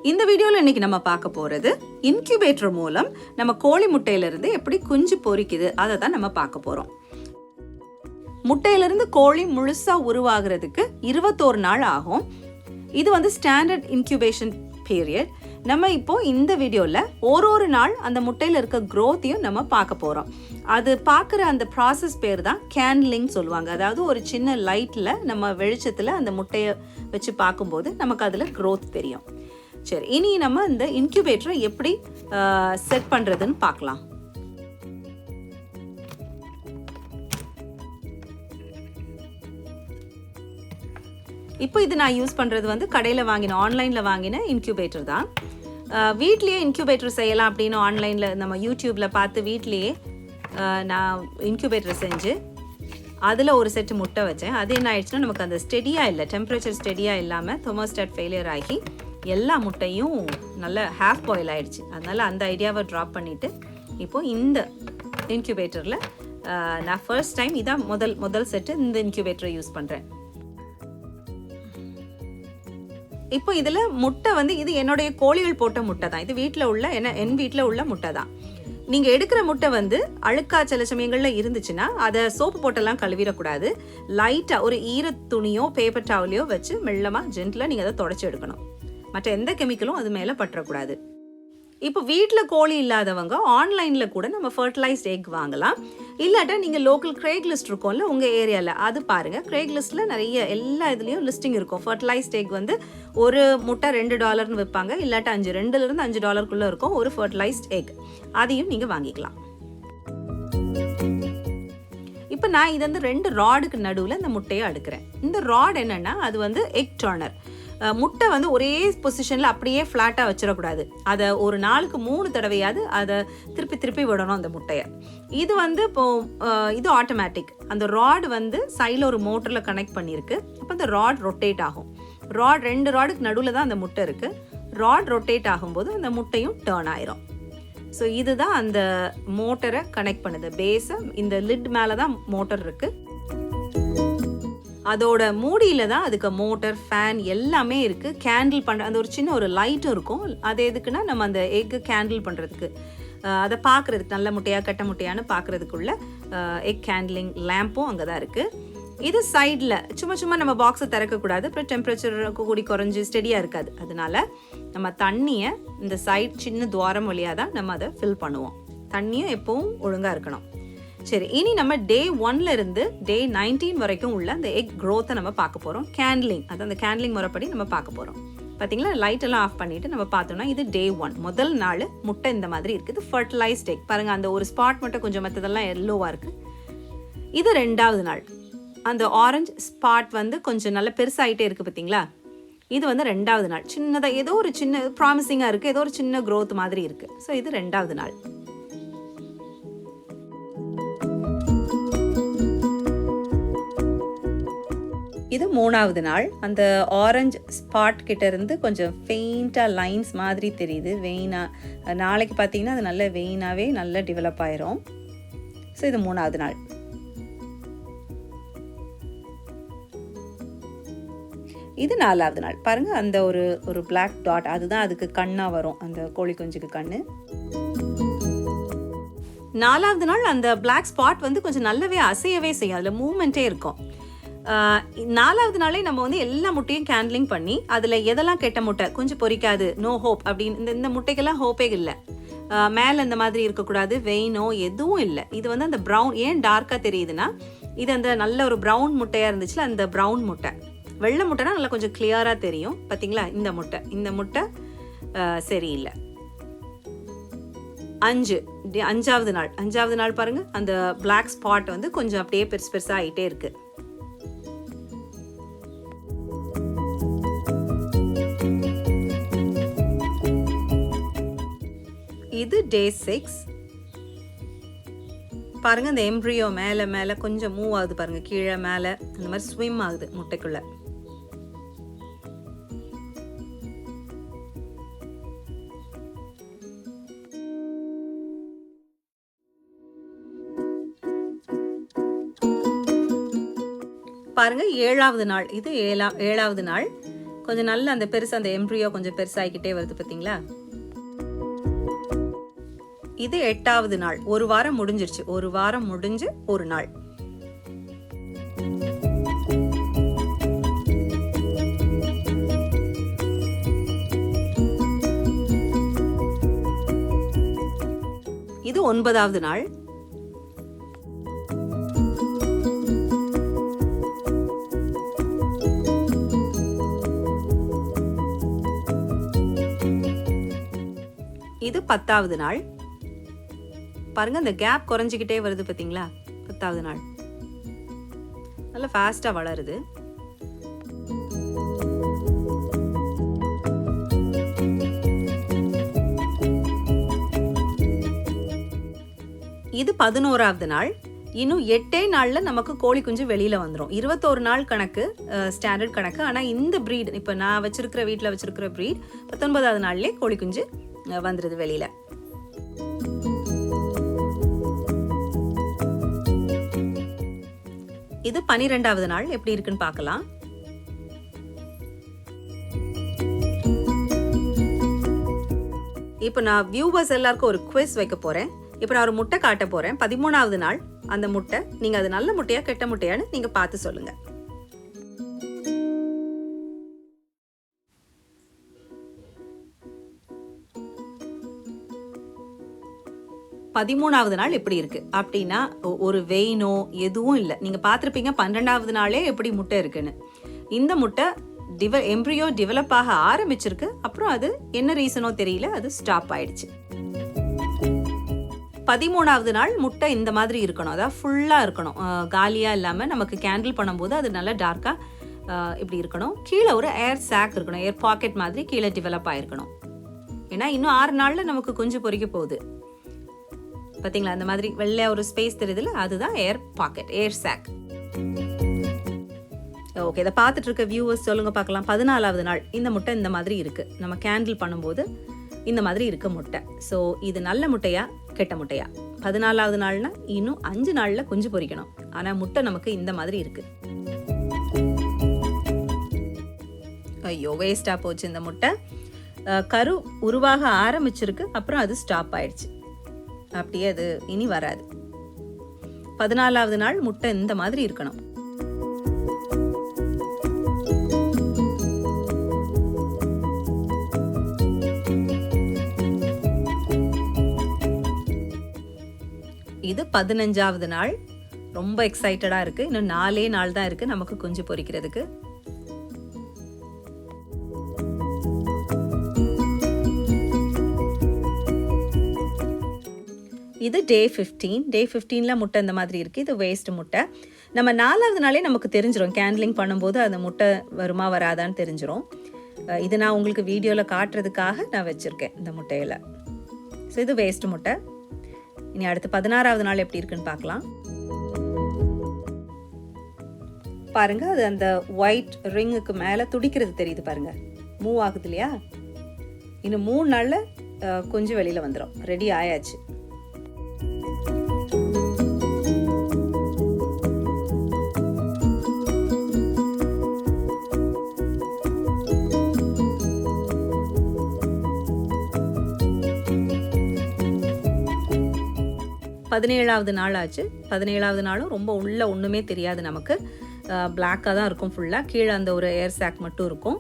இந்த வீடியோல இன்னைக்கு நம்ம பார்க்க போறது இன்குபேட்டர் மூலம் நம்ம கோழி முட்டையிலிருந்து எப்படி குஞ்சு பொரிக்குது அதை தான் நம்ம பார்க்க போறோம். முட்டையிலிருந்து கோழி முழுசா உருவாகிறதுக்கு 21 நாள் ஆகும். இது ஸ்டாண்டர்ட் இன்குபேஷன் பீரியட். நம்ம இப்போ இந்த வீடியோல ஒரு நாள் அந்த முட்டையில இருக்க growth-ஐயும் நம்ம பார்க்க போறோம். அது பார்க்குற அந்த ப்ராசஸ் பேர் தான் கேண்ட்லிங் சொல்லுவாங்க. அதாவது ஒரு சின்ன லைட்ல நம்ம வெளிச்சத்துல அந்த முட்டையை வச்சு பார்க்கும்போது நமக்கு அதுல growth தெரியும். சரி, இனி நம்ம இந்த இன்குபேட்டரை எப்படி செட் பண்றதுன்னு பார்க்கலாம். இப்போ இது நான் யூஸ் பண்ணுறது கடையில் வாங்கின ஆன்லைனில் வாங்கின இன்குபேட்டர் தான். வீட்லேயே இன்குபேட்டர் செய்யலாம் அப்படின்னு ஆன்லைனில் நம்ம யூடியூப்பில் பார்த்து வீட்லேயே நான் இன்குபேட்டர் செஞ்சு அதில் ஒரு செட்டு முட்டை வச்சேன். அது என்ன ஆயிடுச்சுன்னா, நமக்கு அந்த ஸ்டெடியாக இல்லை, டெம்பரேச்சர் ஸ்டெடியாக இல்லாமல் தெர்மோஸ்டாட் ஃபெயிலியர் ஆகி எல்லா முட்டையும் நல்ல ஹாஃப் பாயில் ஆகிடுச்சு. அதனால் அந்த ஐடியாவை ட்ராப் பண்ணிவிட்டு இப்போது இந்த இன்குபேட்டரில் நான் ஃபர்ஸ்ட் டைம் இதான் முதல் செட்டு இந்த இன்குபேட்டரை யூஸ் பண்ணுறேன். இப்போ இதில் முட்டை இது என்னுடைய கோழிகள் போட்ட முட்டை தான். இது வீட்டில் உள்ள என் வீட்டில் உள்ள முட்டை தான். நீங்கள் எடுக்கிற முட்டை அழுக்கா சில சமயங்களில் இருந்துச்சுன்னா அதை சோப்பு போட்டெல்லாம் கழுவிடக்கூடாது. லைட்டாக ஒரு ஈர துணியோ பேப்பர் டவலையோ வச்சு மெல்லமாக ஜென்டிலாக நீங்கள் அதை தொடச்சி எடுக்கணும். மற்ற எந்த கெமிக்கலும் அது மேலே பற்றக்கூடாது. இப்போ வீட்டில் கோழி இல்லாதவங்க ஆன்லைனில் கூட நம்ம ஃபர்டிலைஸ்ட் எக் வாங்கலாம். இல்லாட்டா நீங்கள் லோக்கல் கிரேக் லிஸ்ட் இருக்கும்ல உங்கள் ஏரியாவில், அது பாருங்கள். கிரேக் லிஸ்ட்டில் நிறைய எல்லா இதுலேயும் லிஸ்டிங் இருக்கும். ஃபர்டிலைஸ்ட் எக் ஒரு முட்டை $2 விற்பாங்க. இல்லாட்டா $2 to $5 இருக்கும் ஒரு ஃபர்டிலைஸ்ட் எக். அதையும் நீங்கள் வாங்கிக்கலாம். இப்போ நான் இது 2 ராடுக்கு நடுவில் இந்த முட்டையை அடுக்கிறேன். இந்த ராட் என்னென்னா, அது எக் டர்னர். முட்டை ஒரே பொசிஷனில் அப்படியே ஃப்ளாட்டாக வச்சிடக்கூடாது. அதை ஒரு நாளுக்கு 3 தடவையாவது அதை திருப்பி விடணும் அந்த முட்டையை. இது இது ஆட்டோமேட்டிக். அந்த ராட் சைடில் ஒரு மோட்டரில் கனெக்ட் பண்ணியிருக்கு. அப்போ அந்த ராட் ரொட்டேட் ஆகும். 2 ராடுக்கு நடுவில் தான் அந்த முட்டை இருக்குது. ராட் ரொட்டேட் ஆகும்போது அந்த முட்டையும் டேர்ன் ஆயிரும். ஸோ இதுதான் அந்த மோட்டரை கனெக்ட் பண்ணுது. பேஸை இந்த லிட் மேலே தான் மோட்டர் இருக்குது. அதோட மூடியில் தான் அதுக்கு மோட்டர், ஃபேன் எல்லாமே இருக்குது. கேண்டில் பண்ணுற அந்த ஒரு சின்ன ஒரு லைட்டும் இருக்கும். அது எதுக்குன்னா, நம்ம அந்த எக்கு கேண்டில் பண்ணுறதுக்கு, அதை பார்க்குறதுக்கு நல்ல முட்டையாக கட்ட முட்டையான்னு பார்க்குறதுக்குள்ள எக் கேண்டிலிங் லேம்பும் அங்கே தான் இருக்குது. இது சைடில் சும்மா நம்ம பாக்ஸை திறக்கக்கூடாது. அப்புறம் டெம்பரேச்சர் கூடி குறைஞ்சி ஸ்டெடியாக இருக்காது. அதனால நம்ம தண்ணியை இந்த சைட் சின்ன துவாரம் வழியாக தான் நம்ம அதை ஃபில் பண்ணுவோம். தண்ணியும் எப்பவும் ஒழுங்காக இருக்கணும். சரி, இனி நம்ம டே 1ல இருந்து டே 19 வரைக்கும் உள்ள அந்த எக் க்ரோத்தை நம்ம பார்க்க போகிறோம். கேண்ட்லிங், அது அந்த கேண்ட்லிங் முறைப்படி நம்ம பார்க்க போகிறோம். பார்த்தீங்களா, லைட் எல்லாம் ஆஃப் பண்ணிவிட்டு நம்ம பார்த்தோம்னா இது டே 1 முதல் நாள். முட்டை இந்த மாதிரி இருக்குது. ஃபர்டிலைஸ்ட் எக் பாருங்கள், அந்த ஒரு ஸ்பாட் மட்டும் கொஞ்சம் மற்றதெல்லாம் எல்லோவாக இருக்குது. இது 2வது நாள். அந்த ஆரஞ்சு ஸ்பாட் கொஞ்சம் நல்ல பெருசாகிட்டே இருக்குது பார்த்தீங்களா. இது 2வது நாள். சின்னதாக ஏதோ ஒரு சின்ன ப்ராமிசிங்காக இருக்குது, ஏதோ ஒரு சின்ன க்ரோத் மாதிரி இருக்குது. ஸோ இது 2வது நாள். இது 3வது நாள். அந்த ஆரஞ்சு ஸ்பாட் கிட்ட இருந்து கொஞ்சம் ஃபெயிண்டாக லைன்ஸ் மாதிரி தெரியுது. வெயினாக நாளைக்கு பார்த்தீங்கன்னா அது நல்ல வெயினாகவே நல்லா டெவலப் ஆயிரும். ஸோ இது 3வது நாள். இது 4வது நாள். பாருங்கள், அந்த ஒரு பிளாக் டாட் அதுதான் அதுக்கு கண்ணாக வரும், அந்த கோழி குஞ்சுக்கு கண்ணு. 4வது நாள் அந்த பிளாக் ஸ்பாட் கொஞ்சம் நல்லாவே அசையவே செய்யும். அதில் மூமெண்ட்டே இருக்கும். 4வது நாளே நம்ம எல்லா முட்டையும் கேண்ட்லிங் பண்ணி அதில் எதெல்லாம் கெட்ட முட்டை, கொஞ்சம் பொரிக்காது, நோ ஹோப் அப்படின்னு இந்த முட்டைக்கெல்லாம் ஹோப்பே இல்லை. மேலே இந்த மாதிரி இருக்கக்கூடாது, வெயினோ எதுவும் இல்லை. இது அந்த ப்ரௌன் ஏன் டார்க்காக தெரியுதுன்னா, இது அந்த நல்ல ஒரு ப்ரௌன் முட்டையாக இருந்துச்சுல, அந்த ப்ரௌன் முட்டை. வெள்ளை முட்டைனா நல்லா கொஞ்சம் கிளியராக தெரியும். பார்த்தீங்களா, இந்த முட்டை சரியில்லை. 5வது நாள் பாருங்கள், அந்த பிளாக் ஸ்பாட் கொஞ்சம் அப்படியே பெருசாக ஆகிட்டே இருக்குது. இது டே 6. பாருங்க, அந்த எம்ப்ரியோ மேலே கொஞ்சம் மூவ் ஆகுது பாருங்க, கீழே மேலே அந்த மாதிரி ஸ்விம் ஆகுது முட்டைக்குள்ள. பாருங்க, 7வது நாள். இது 7வது நாள். கொஞ்சம் நல்ல அந்த பெருசு அந்த எம்ப்ரியோ கொஞ்சம் பெருசாகிக்கிட்டே வருது பார்த்தீங்களா. இது 8வது நாள். ஒரு வாரம் முடிஞ்சிருச்சு. ஒரு வாரம் முடிஞ்சு ஒரு நாள். இது 9வது நாள். இது 10வது நாள். பாருங்க அந்த கேப் குறைஞ்சிக்கிட்டே வருது பார்த்தீங்களா. 10வது நாள் நல்லா ஃபாஸ்டா வளருது. இது 11வது நாள். இன்னும் 8 நாள்ல நமக்கு கோழி குஞ்சு வெளியில வந்துடும். 21 நாள் கணக்கு, ஸ்டாண்டர்ட் கணக்கு. ஆனா இந்த பிரீட் இப்போ நான் வச்சிருக்கிற வீட்டில் வச்சிருக்கிற பிரீட் 19வது நாள்லேயே கோழி குஞ்சு வந்துடுது வெளியில. இது 12வது நாள். எப்படி இருக்குன்னு பார்க்கலாம். இப்போ நான் வியூவர்ஸ் எல்லாருக்கும் ஒரு குவிஸ் வைக்க போறேன். இப்போ நான் ஒரு முட்டை காட்ட போறேன். 13வது நாள் அந்த முட்டை நீங்க அது நல்ல முட்டையா கெட்ட முட்டையான்னு நீங்க பார்த்து சொல்லுங்க. பதிமூணாவது நாள் எப்படி இருக்கு அப்படின்னா ஒரு வெயினோ எதுவும் இல்லை. நீங்க பார்த்துருப்பீங்க 12வது நாளே எப்படி முட்டை இருக்குன்னு. இந்த முட்டை எம்ப்ரியோ டெவலப் ஆக ஆரம்பிச்சிருக்கு. அப்புறம் அது என்ன ரீசனோ தெரியல, அது ஸ்டாப் ஆயிடுச்சு. 13வது நாள் முட்டை இந்த மாதிரி இருக்கணும், அதாவது ஃபுல்லாக இருக்கணும், காலியாக இல்லாமல். நமக்கு கேண்டில் பண்ணும்போது அது நல்லா டார்க்காக இப்படி இருக்கணும். கீழே ஒரு ஏர் சாக் இருக்கணும், ஏர் பாக்கெட் மாதிரி கீழே டெவலப் ஆகிருக்கணும். ஏன்னா இன்னும் 6 நாளில் நமக்கு குஞ்சு பொரிக்க போகுது. பார்த்தீங்களா, அந்த மாதிரி வெள்ளை ஒரு ஸ்பேஸ் தெரியுதுல, அதுதான் ஏர் பாக்கெட், ஏர் சாக். ஓகே, இதை பார்த்துட்டு இருக்க வியூவர்ஸ் சொல்லுங்க பார்க்கலாம். 14வது நாள் இந்த முட்டை இந்த மாதிரி இருக்கு. நம்ம கேண்டில் பண்ணும்போது இந்த மாதிரி இருக்க முட்டை. ஸோ இது நல்ல முட்டையா கெட்ட முட்டையா? 14வது நாள்னா இன்னும் 5 நாள்ல குஞ்சு பொரிக்கணும். ஆனா முட்டை நமக்கு இந்த மாதிரி இருக்கு. ஐயோ, வேஸ்டா போச்சு இந்த முட்டை. கரு உருவாக ஆரம்பிச்சிருக்கு, அப்புறம் அது ஸ்டாப் ஆயிடுச்சு. அப்படியே அது இனி வராது. 14வது நாள் முட்டை இந்த மாதிரி இருக்கணும். இது 15வது நாள். ரொம்ப எக்ஸைட்டடா இருக்கு. இன்னும் 4 நாள் தான் இருக்கு நமக்கு குஞ்சு பொரிக்கிறதுக்கு. இது டே 15. டே 15ல முட்டை இந்த மாதிரி இருக்கு. இது வேஸ்ட் முட்டை. நம்ம 4வது நாளே நமக்கு தெரிஞ்சிடும், கேண்ட்லிங் பண்ணும்போது அந்த முட்டை வருமா வராதான்னு தெரிஞ்சிடும். இது நான் உங்களுக்கு வீடியோவில் காட்டுறதுக்காக நான் வச்சிருக்கேன் இந்த முட்டையில. ஸோ இது வேஸ்ட் முட்டை. இனி அடுத்து 16வது நாள் எப்படி இருக்குன்னு பார்க்கலாம். பாருங்க, அது அந்த ஒயிட் ரிங்குக்கு மேலே துடிக்கிறது தெரியுது பாருங்க, மூவ் ஆகுது இல்லையா? இன்னும் 3 நாள்ல குஞ்சு வெளியில வந்துடும். ரெடி ஆயாச்சு. பதினேழாவது நாள் ஆச்சு. 17வது நாளும் ரொம்ப உள்ள ஒன்றுமே தெரியாது நமக்கு. பிளாக்காக தான் இருக்கும் ஃபுல்லாக. கீழே அந்த ஒரு ஏர் சாக் மட்டும் இருக்கும்.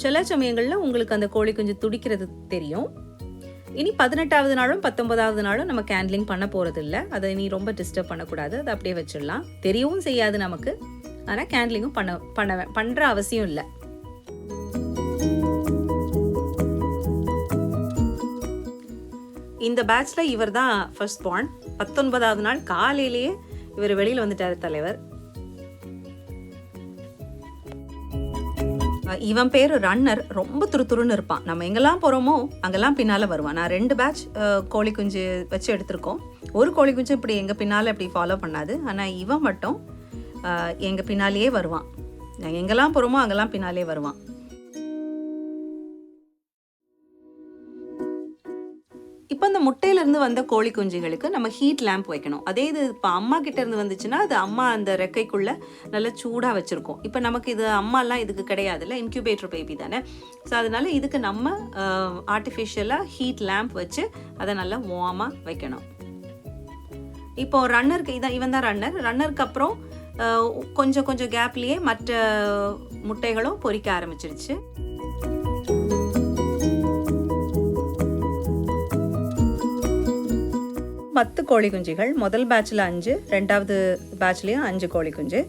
சில சமயங்களில் உங்களுக்கு அந்த கோழி குஞ்சு துடிக்கிறது தெரியும். இனி 18வது நாளும் 19வது நாளும் நம்ம கேண்ட்லிங் பண்ண போகிறது இல்லை. அதை இனி ரொம்ப டிஸ்டர்ப் பண்ணக்கூடாது. அதை அப்படியே வச்சிடலாம். தெரியவும் செய்யாது நமக்கு. ஆனால் கேண்ட்லிங்கும் பண்ணுற அவசியம் இல்லை. இந்த பேட்ச்ல இவர் தான் ஃபர்ஸ்ட் பார்ன். 19வது நாள் காலையிலேயே இவர் வெளியில் வந்துட்டாரு தலைவர். இவன் பேரு ரன்னர். ரொம்ப துருதுருன்னு இருப்பான். நம்ம எங்கெல்லாம் போகிறோமோ அங்கெல்லாம் பின்னால் வருவான். நான் 2 பேட்ச் கோழி குஞ்சு வச்சு எடுத்திருக்கோம். ஒரு கோழி குஞ்சு இப்படி எங்கள் பின்னால் இப்படி ஃபாலோ பண்ணாது. ஆனால் இவன் மட்டும் எங்கள் பின்னாலேயே வருவான். நாங்கள் எங்கெல்லாம் போகிறோமோ அங்கெல்லாம் பின்னாலே வருவான். இப்போ இந்த முட்டையிலேருந்து வந்த கோழி குஞ்சுகளுக்கு நம்ம ஹீட் லேம்ப் வைக்கணும். அதே இது இப்போ அம்மா கிட்டேருந்து வந்துச்சுன்னா அது அம்மா அந்த ரெக்கைக்குள்ளே நல்லா சூடாக வச்சுருக்கோம். இப்போ நமக்கு இது அம்மாலாம் இதுக்கு கிடையாதுல்ல, இன்குபேட்டர் பேபி தானே. ஸோ அதனால இதுக்கு நம்ம ஆர்டிஃபிஷியலாக ஹீட் லேம்ப் வச்சு அதை நல்லா வார்மாக வைக்கணும். இப்போ ரன்னருக்கு இவன் தான் ரன்னருக்கு அப்புறம் கொஞ்சம் கொஞ்சம் கேப்லேயே மற்ற முட்டைகளும் பொரிக்க ஆரம்பிச்சிருச்சு. பத்து கோழி குஞ்சுகள், முதல் பேட்சில் 5, ரெண்டாவது பேட்ச்லேயும் 5 கோழி குஞ்சு.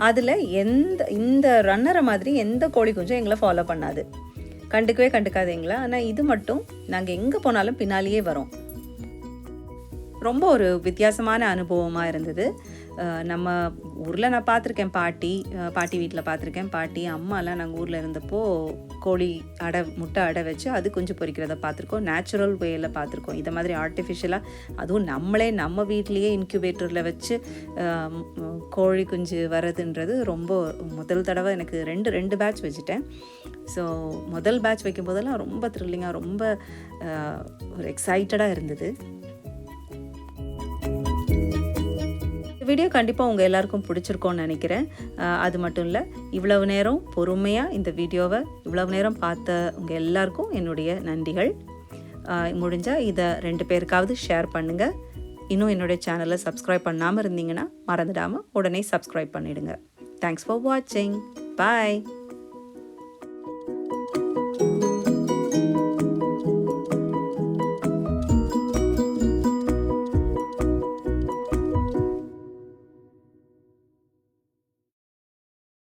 அதில் இந்த ரன்னரை மாதிரி எந்த கோழி குஞ்சும் எங்களை ஃபாலோ பண்ணாது, கண்டுக்காது எங்களை. ஆனால் இது மட்டும் நாங்கள் எங்கே போனாலும் பின்னாலேயே வரோம். ரொம்ப ஒரு வித்தியாசமான அனுபவமாக இருந்தது. நம்ம ஊரில் நான் பார்த்துருக்கேன், பாட்டி வீட்டில் பார்த்துருக்கேன். பாட்டி அம்மாலாம் நாங்கள் ஊரில் இருந்தப்போ கோழி முட்டை அடை வச்சு அது குஞ்சு பொரிக்கிறத பார்த்துருக்கோம், நேச்சுரல் வேயில் பார்த்துருக்கோம். இதை மாதிரி ஆர்டிஃபிஷியலாக, அதுவும் நம்ம வீட்லேயே இன்குபேட்டரில் வச்சு கோழி குஞ்சு வரதுன்றது ரொம்ப முதல் தடவை. எனக்கு ரெண்டு பேட்ச் வச்சுட்டேன். ஸோ முதல் பேட்ச் வைக்கும் போதெல்லாம் ரொம்ப த்ரில்லிங்காக, ரொம்ப ஒரு எக்ஸைட்டடாக இருந்தது. வீடியோ கண்டிப்பாக உங்கள் எல்லாருக்கும் பிடிச்சிருக்கோன்னு நினைக்கிறேன். அது மட்டும் இல்லை, இவ்வளவு நேரம் பொறுமையாக இந்த வீடியோவை இவ்வளவு நேரம் பார்த்த உங்கள் எல்லாருக்கும் என்னுடைய நன்றிகள். முடிஞ்சால் இதை 2 பேருக்காவது ஷேர் பண்ணுங்கள். இன்னும் என்னுடைய சேனலை சப்ஸ்கிரைப் பண்ணாமல் இருந்தீங்கன்னா மறந்துடாமல் உடனே சப்ஸ்கிரைப் பண்ணிவிடுங்க. தேங்க்ஸ் ஃபார் வாட்சிங். பாய்.